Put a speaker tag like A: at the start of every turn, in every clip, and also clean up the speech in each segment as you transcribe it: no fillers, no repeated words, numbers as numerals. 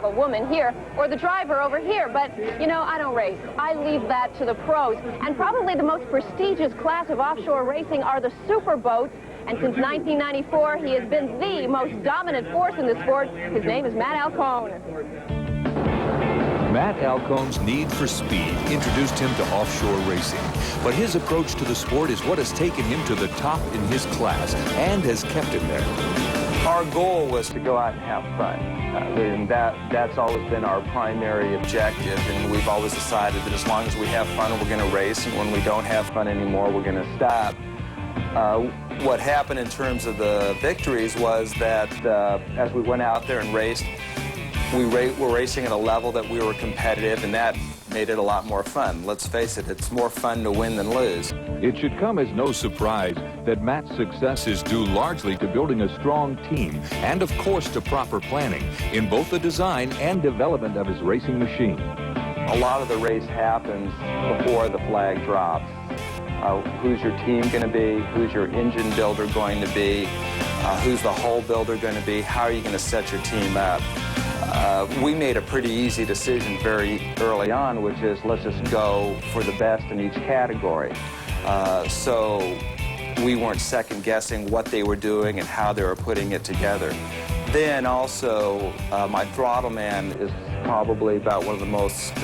A: throttle woman here or the driver over here. But, you know, I don't race. I leave that to the pros. And probably the most prestigious class of offshore racing are the superboats. And since 1994, he has been the most dominant force in the sport. His name is Matt Alcone.
B: Matt Alcone's need for speed introduced him to offshore racing, but his approach to the sport is what has taken him to the top in his class and has kept him there.
C: Our goal was to go out and have fun, and that's always been our primary objective, and we've always decided that as long as we have fun, we're going to race, and when we don't have fun anymore, we're going to stop. What happened in terms of the victories was that as we went out there and raced, we were racing at a level that we were competitive, and that made it a lot more fun. Let's face it, it's more fun to win than lose.
B: It should come as no surprise that Matt's success is due largely to building a strong team and, of course, to proper planning in both the design and development of his racing machine.
C: A lot of the race happens before the flag drops. Who's your team going to be? Who's your engine builder going to be? Who's the hull builder going to be? How are you going to set your team up? We made a pretty easy decision very early on, which is let's just go for the best in each category. So we weren't second-guessing what they were doing and how they were putting it together. Then also, my throttle man is probably about one of the most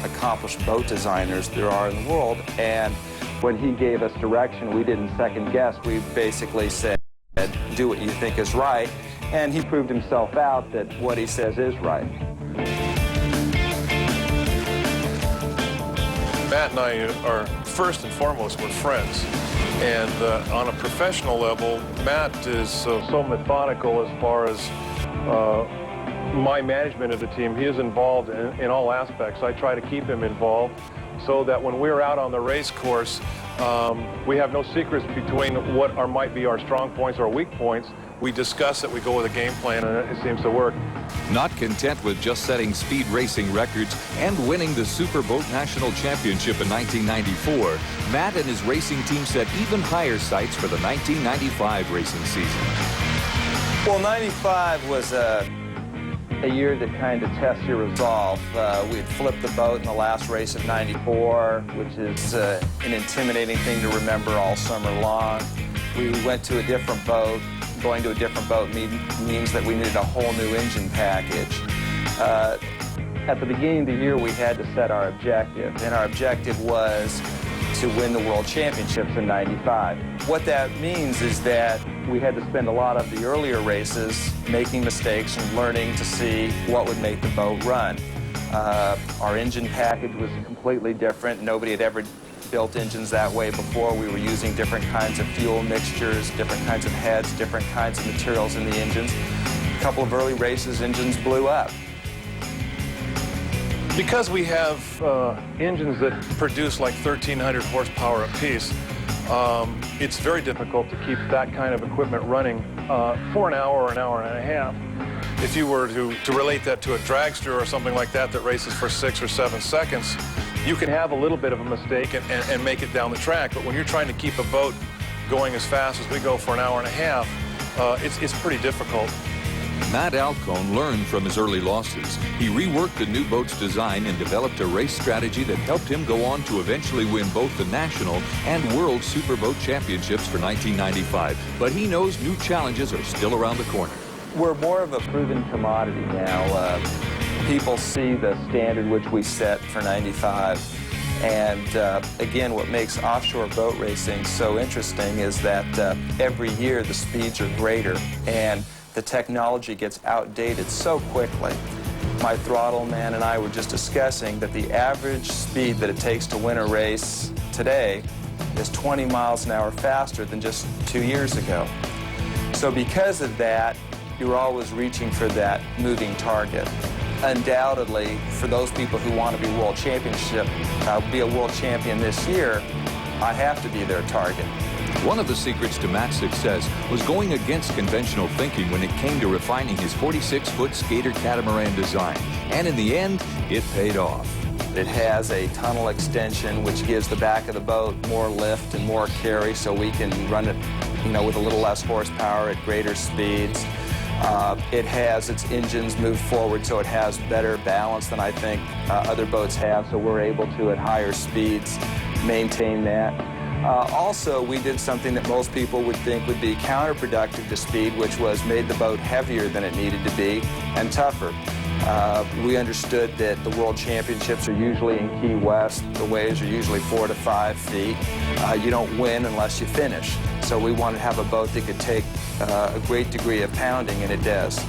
C: accomplished boat designers there are in the world. And when he gave us direction, we didn't second-guess. We basically said, do what you think is right. And he proved himself out that what he says is right.
D: Matt and I are, first and foremost, we're friends. And on a professional level, Matt is so methodical as far as my management of the team. He is involved in all aspects. I try to keep him involved so that when we're out on the race course, we have no secrets between what might be our strong points or weak points. We discuss it, we go with a game plan, and it seems to work.
B: Not content with just setting speed racing records and winning the Superboat National Championship in 1994, Matt and his racing team set even higher sights for the 1995 racing season.
C: Well, 95 was a year that kind of tests your resolve. We had flipped the boat in the last race of 94, which is an intimidating thing to remember all summer long. We went to a different boat. Going to a different boat means that we needed a whole new engine package. At the beginning of the year, we had to set our objective, and our objective was to win the World Championships in 95. What that means is that we had to spend a lot of the earlier races making mistakes and learning to see what would make the boat run. Our engine package was completely different. Nobody had ever built engines that way before. We were using different kinds of fuel mixtures, different kinds of heads, different kinds of materials in the engines. A couple of early races, engines blew up.
D: Because we have engines that produce like 1,300 horsepower apiece, it's very difficult to keep that kind of equipment running for an hour or an hour and a half. If you were to relate that to a dragster or something like that that races for 6 or 7 seconds, you can have a little bit of a mistake and make it down the track. But when you're trying to keep a boat going as fast as we go for an hour and a half, it's pretty difficult.
B: Matt Alcone learned from his early losses. He reworked the new boat's design and developed a race strategy that helped him go on to eventually win both the national and world superboat championships for 1995. But he knows new challenges are still around the corner.
C: We're more of a proven commodity now. People see the standard which we set for 95. And again, what makes offshore boat racing so interesting is that every year the speeds are greater and the technology gets outdated so quickly. My throttle man and I were just discussing that the average speed that it takes to win a race today is 20 miles an hour faster than just 2 years ago. So because of that, you're always reaching for that moving target. Undoubtedly, for those people who want to be world be a world champion this year, I have to be their target.
B: One of the secrets to Matt's success was going against conventional thinking when it came to refining his 46-foot skater catamaran design. And in the end, it paid off.
C: It has a tunnel extension which gives the back of the boat more lift and more carry so we can run it, with a little less horsepower at greater speeds. It has its engines moved forward, so it has better balance than I think other boats have, so we're able to, at higher speeds, maintain that. Also, we did something that most people would think would be counterproductive to speed, which was made the boat heavier than it needed to be and tougher. We understood that the World Championships are usually in Key West. The waves are usually 4 to 5 feet. You don't win unless you finish. So we wanted to have a boat that could take a great degree of pounding, and it does.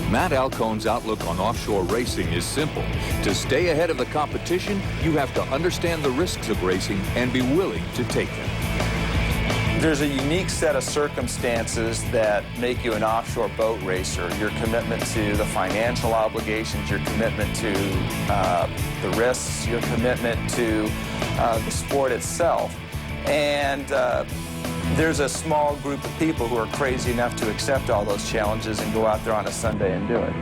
B: Matt Alcone's outlook on offshore racing is simple. To stay ahead of the competition, you have to understand the risks of racing and be willing to take them.
C: There's a unique set of circumstances that make you an offshore boat racer. Your commitment to the financial obligations, your commitment to the risks, your commitment to the sport itself. And there's a small group of people who are crazy enough to accept all those challenges and go out there on a Sunday and do it.